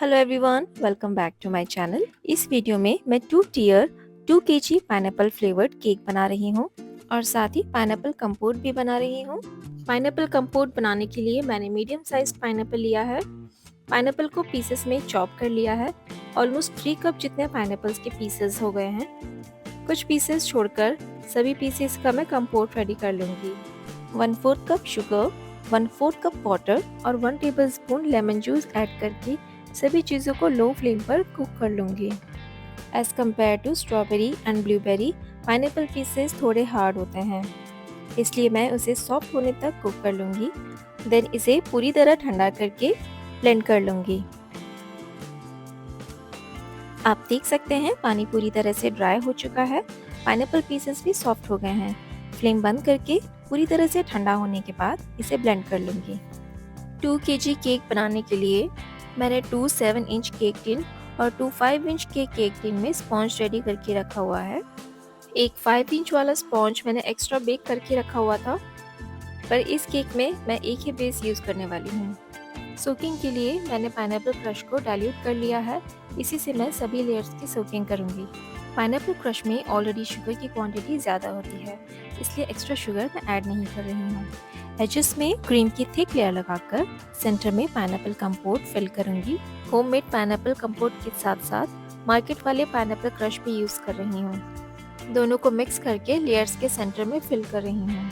Hello everyone, welcome back to my channel. इस video में मैं 2 केजी पाइनएप्पल फ्लेवर्ड केक बना रही हूँ और साथ ही पाइनएप्पल कंपोट भी बना रही हूँ। पाइनएप्पल कंपोट बनाने के लिए मैंने मीडियम साइज पाइनएप्पल लिया है। पाइनएप्पल को पीसेस में चॉप कर लिया है। ऑलमोस्ट 3 कप जितने पाइनएप्पल्स के पीसेस हो गए हैं। कुछ पीसेस छोड़कर सभी पीसेस का मैं कंपोट रेडी कर लूँगी। 1/4 कप शुगर, 1/4 कप वाटर और 1 टेबलस्पून लेमन जूस ऐड करके सभी चीज़ों को लो फ्लेम पर कुक कर लूँगी। As compared to strawberry and blueberry, pineapple pieces थोड़े हार्ड होते हैं, इसलिए मैं उसे सॉफ्ट होने तक कुक कर लूँगी। देन इसे पूरी तरह ठंडा करके ब्लेंड कर लूँगी। आप देख सकते हैं पानी पूरी तरह से ड्राई हो चुका है। पाइनएप्पल पीसेस भी सॉफ्ट हो गए हैं। फ्लेम बंद करके पूरी तरह से ठंडा होने के बाद इसे ब्लेंड कर लूँगी। 2 केजी केक बनाने के लिए मैंने 2 7 इंच केक टिन और 2 5 इंच के केक टिन में स्पॉन्ज रेडी करके रखा हुआ है। एक 5 इंच वाला स्पॉन्ज मैंने एक्स्ट्रा बेक करके रखा हुआ था, पर इस केक में मैं एक ही बेस यूज़ करने वाली हूँ। सोकिंग के लिए मैंने पाइनएप्पल क्रश को डाइल्यूट कर लिया है। इसी से मैं सभी लेयर्स की सोकिंग करूँगी। पाइनएप्पल क्रश में ऑलरेडी शुगर की क्वांटिटी ज़्यादा होती है, इसलिए एक्स्ट्रा शुगर मैं ऐड नहीं कर रही हूँ। एजेस में क्रीम की थिक लेयर लगाकर सेंटर में पाइनएप्पल कंपोट फिल करूँगी। होममेड पाइनएप्पल कंपोट के साथ साथ मार्केट वाले पाइनएप्पल क्रश भी यूज़ कर रही हूँ। दोनों को मिक्स करके लेयर्स के सेंटर में फिल कर रही हूँ।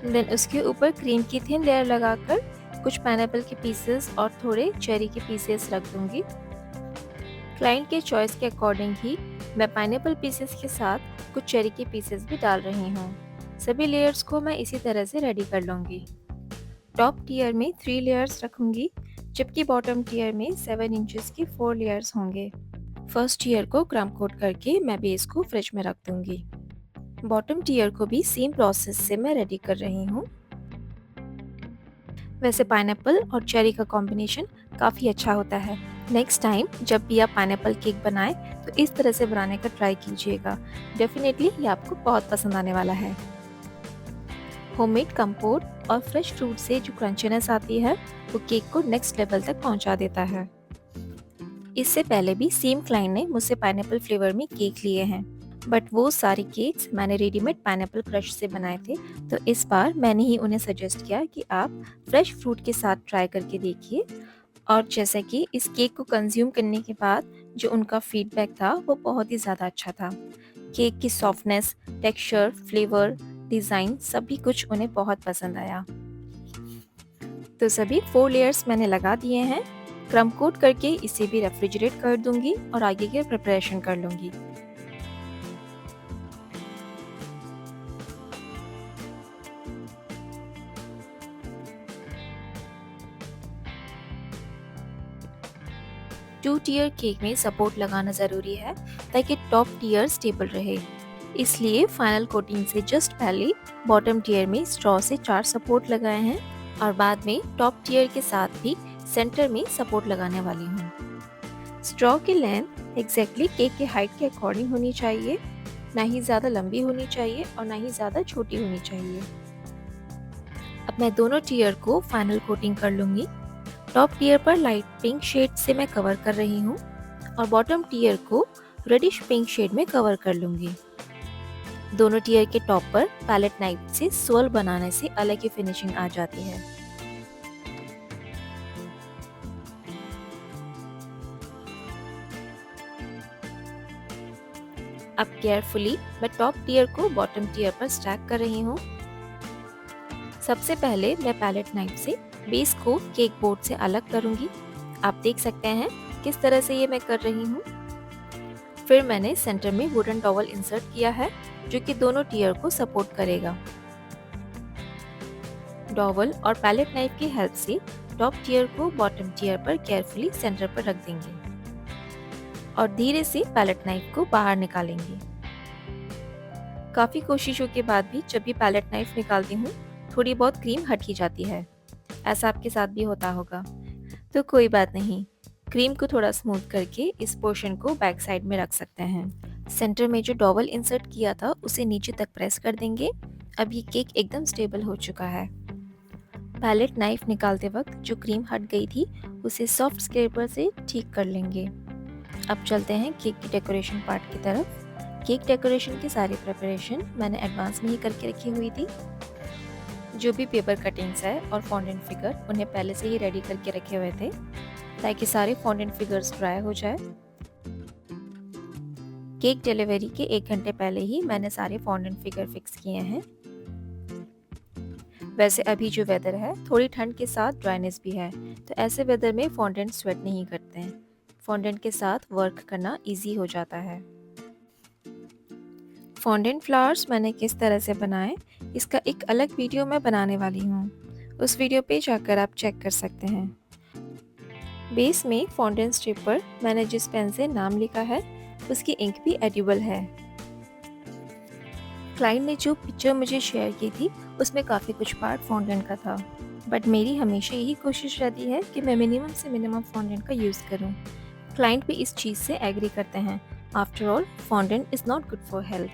देन उसके ऊपर क्रीम की थिन लेयर लगाकर कुछ पाइनएप्पल के पीसेस और थोड़े चेरी के पीसेस रख दूंगी। क्लाइंट के चॉइस के अकॉर्डिंग ही मैं पाइनएप्पल पीसेस के साथ कुछ चेरी के पीसेस भी डाल रही हूँ। सभी लेयर्स को मैं इसी तरह से रेडी कर लूँगी। टॉप टियर में 3 लेयर्स रखूँगी, जबकि बॉटम टियर में 7 इंचेस की 4 लेयर्स होंगे। फर्स्ट टियर को क्रम कोट करके मैं बेस को फ्रिज में रख दूँगी। बॉटम टियर को भी सेम प्रोसेस से मैं रेडी कर रही हूँ। वैसे पाइनएप्पल और चेरी का कॉम्बिनेशन काफ़ी अच्छा होता है। नेक्स्ट टाइम जब भी आप पाइनएप्पल केक बनाएं तो इस तरह से बनाने का ट्राई कीजिएगा। डेफिनेटली ये आपको बहुत पसंद आने वाला है। होममेड कंपोट और फ्रेश फ्रूट से जो क्रंचीनेस आती है वो केक को नेक्स्ट लेवल तक पहुंचा देता है। इससे पहले भी सेम क्लाइंट ने मुझसे पाइनएप्पल फ्लेवर में केक लिए हैं, बट वो सारे केक्स मैंने रेडीमेड पाइनएप्पल क्रश से बनाए थे। तो इस बार मैंने ही उन्हें सजेस्ट किया कि आप फ्रेश फ्रूट के साथ ट्राई करके देखिए। और जैसे कि इस केक को कंज्यूम करने के बाद जो उनका फीडबैक था वो बहुत ही ज़्यादा अच्छा था। केक की सॉफ्टनेस, टेक्सचर, फ्लेवर, डिज़ाइन सभी कुछ उन्हें बहुत पसंद आया। तो सभी 4 लेयर्स मैंने लगा दिए हैं। क्रम कोट करके इसे भी रेफ्रिजरेट कर दूंगी और आगे की प्रिपरेशन कर लूँगी। टू टियर केक में सपोर्ट लगाना ज़रूरी है ताकि टॉप टियर स्टेबल रहे। इसलिए फाइनल कोटिंग से जस्ट पहले बॉटम टियर में स्ट्रॉ से 4 सपोर्ट लगाए हैं और बाद में टॉप टियर के साथ भी सेंटर में सपोर्ट लगाने वाली हूँ। स्ट्रॉ की लेंथ एग्जैक्टली केक के हाइट के अकॉर्डिंग होनी चाहिए, ना ही ज़्यादा लंबी होनी चाहिए और ना ही ज़्यादा छोटी होनी चाहिए। अब मैं दोनों टियर को फाइनल कोटिंग कर लूँगी। टॉप टियर पर लाइट पिंक शेड से मैं कवर कर रही हूँ और बॉटम टियर को रेडिश पिंक शेड में कवर कर लूँगी। दोनों टियर के टॉप पर पैलेट नाइफ से स्वर्ल बनाने से अलग ही फिनिशिंग आ जाती है। अब केयरफुली मैं टॉप टियर को बॉटम टियर पर स्टैक कर रही हूँ। सबसे पहले मैं पैलेट नाइफ से बेस को केक बोर्ड से अलग करूंगी। आप देख सकते हैं किस तरह से ये मैं कर रही हूँ। फिर मैंने सेंटर में वुडन टॉवल इंसर्ट किया है जो कि दोनों टियर को सपोर्ट करेगा। टॉवल और पैलेट नाइफ की हेल्प से टॉप टियर को बॉटम टियर पर केयरफुली सेंटर पर रख देंगे और धीरे से पैलेट नाइफ को बाहर निकालेंगे। काफ़ी कोशिशों के बाद भी जब भी पैलेट नाइफ निकालती हूँ थोड़ी बहुत क्रीम हट ही जाती है। ऐसा आपके साथ भी होता होगा, तो कोई बात नहीं। क्रीम को थोड़ा स्मूथ करके इस पोर्शन को बैक साइड में रख सकते हैं। सेंटर में जो डॉवल इंसर्ट किया था उसे नीचे तक प्रेस कर देंगे। अब ये केक एकदम स्टेबल हो चुका है। पैलेट नाइफ निकालते वक्त जो क्रीम हट गई थी उसे सॉफ्ट स्क्रैपर से ठीक कर लेंगे। अब चलते हैं केक की डेकोरेशन पार्ट की तरफ। केक डेकोरेशन की सारी प्रिपरेशन मैंने एडवांस में ही करके रखी हुई थी। जो भी पेपर कटिंग्स है और फॉन्डेंट फिगर उन्हें पहले से ही रेडी करके रखे हुए थे ताकि सारे फॉन्डेंट फिगर्स ड्राई हो जाए। केक डिलीवरी के 1 घंटे पहले ही मैंने सारे फॉन्डेंट फिगर फिक्स किए हैं। वैसे अभी जो वेदर है थोड़ी ठंड के साथ ड्राइनेस भी है, तो ऐसे वेदर में फॉन्डेंट स्वेट नहीं करते हैं। फॉन्डेंट के साथ वर्क करना इजी हो जाता है। फॉन्डेंट फ्लावर्स मैंने किस तरह से बनाए इसका एक अलग वीडियो मैं बनाने वाली हूँ, उस वीडियो पे जाकर आप चेक कर सकते हैं। बेस में फॉन्डेंट स्ट्रिप पर मैंने जिस पेन से नाम लिखा है उसकी इंक भी एडिबल है। क्लाइंट ने जो पिक्चर मुझे शेयर की थी उसमें काफ़ी कुछ पार्ट फॉन्डेंट का था, बट मेरी हमेशा यही कोशिश रहती है कि मैं मिनिमम से मिनिमम फॉन्डेंट का यूज़ करूं। क्लाइंट भी इस चीज़ से एग्री करते हैं। After all fondant is not good for health.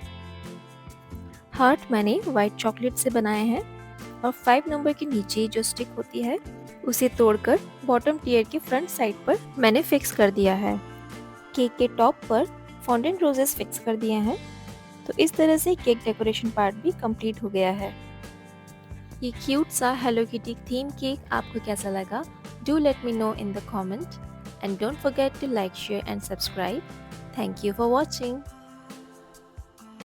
Heart मैंने वाइट चॉकलेट से बनाए हैं और 5 नंबर के नीचे जो स्टिक होती है उसे तोड़कर बॉटम टियर के फ्रंट साइड पर मैंने फिक्स कर दिया है। केक के टॉप पर फॉन्डेंट रोजेस फिक्स कर दिए हैं। तो इस तरह से केक डेकोरेशन पार्ट भी कंप्लीट हो गया है। ये क्यूट सा हेलो किटी थीम केक आपको कैसा लगा? Do let me know in the comment and don't forget to like, share and subscribe. Thank you for watching.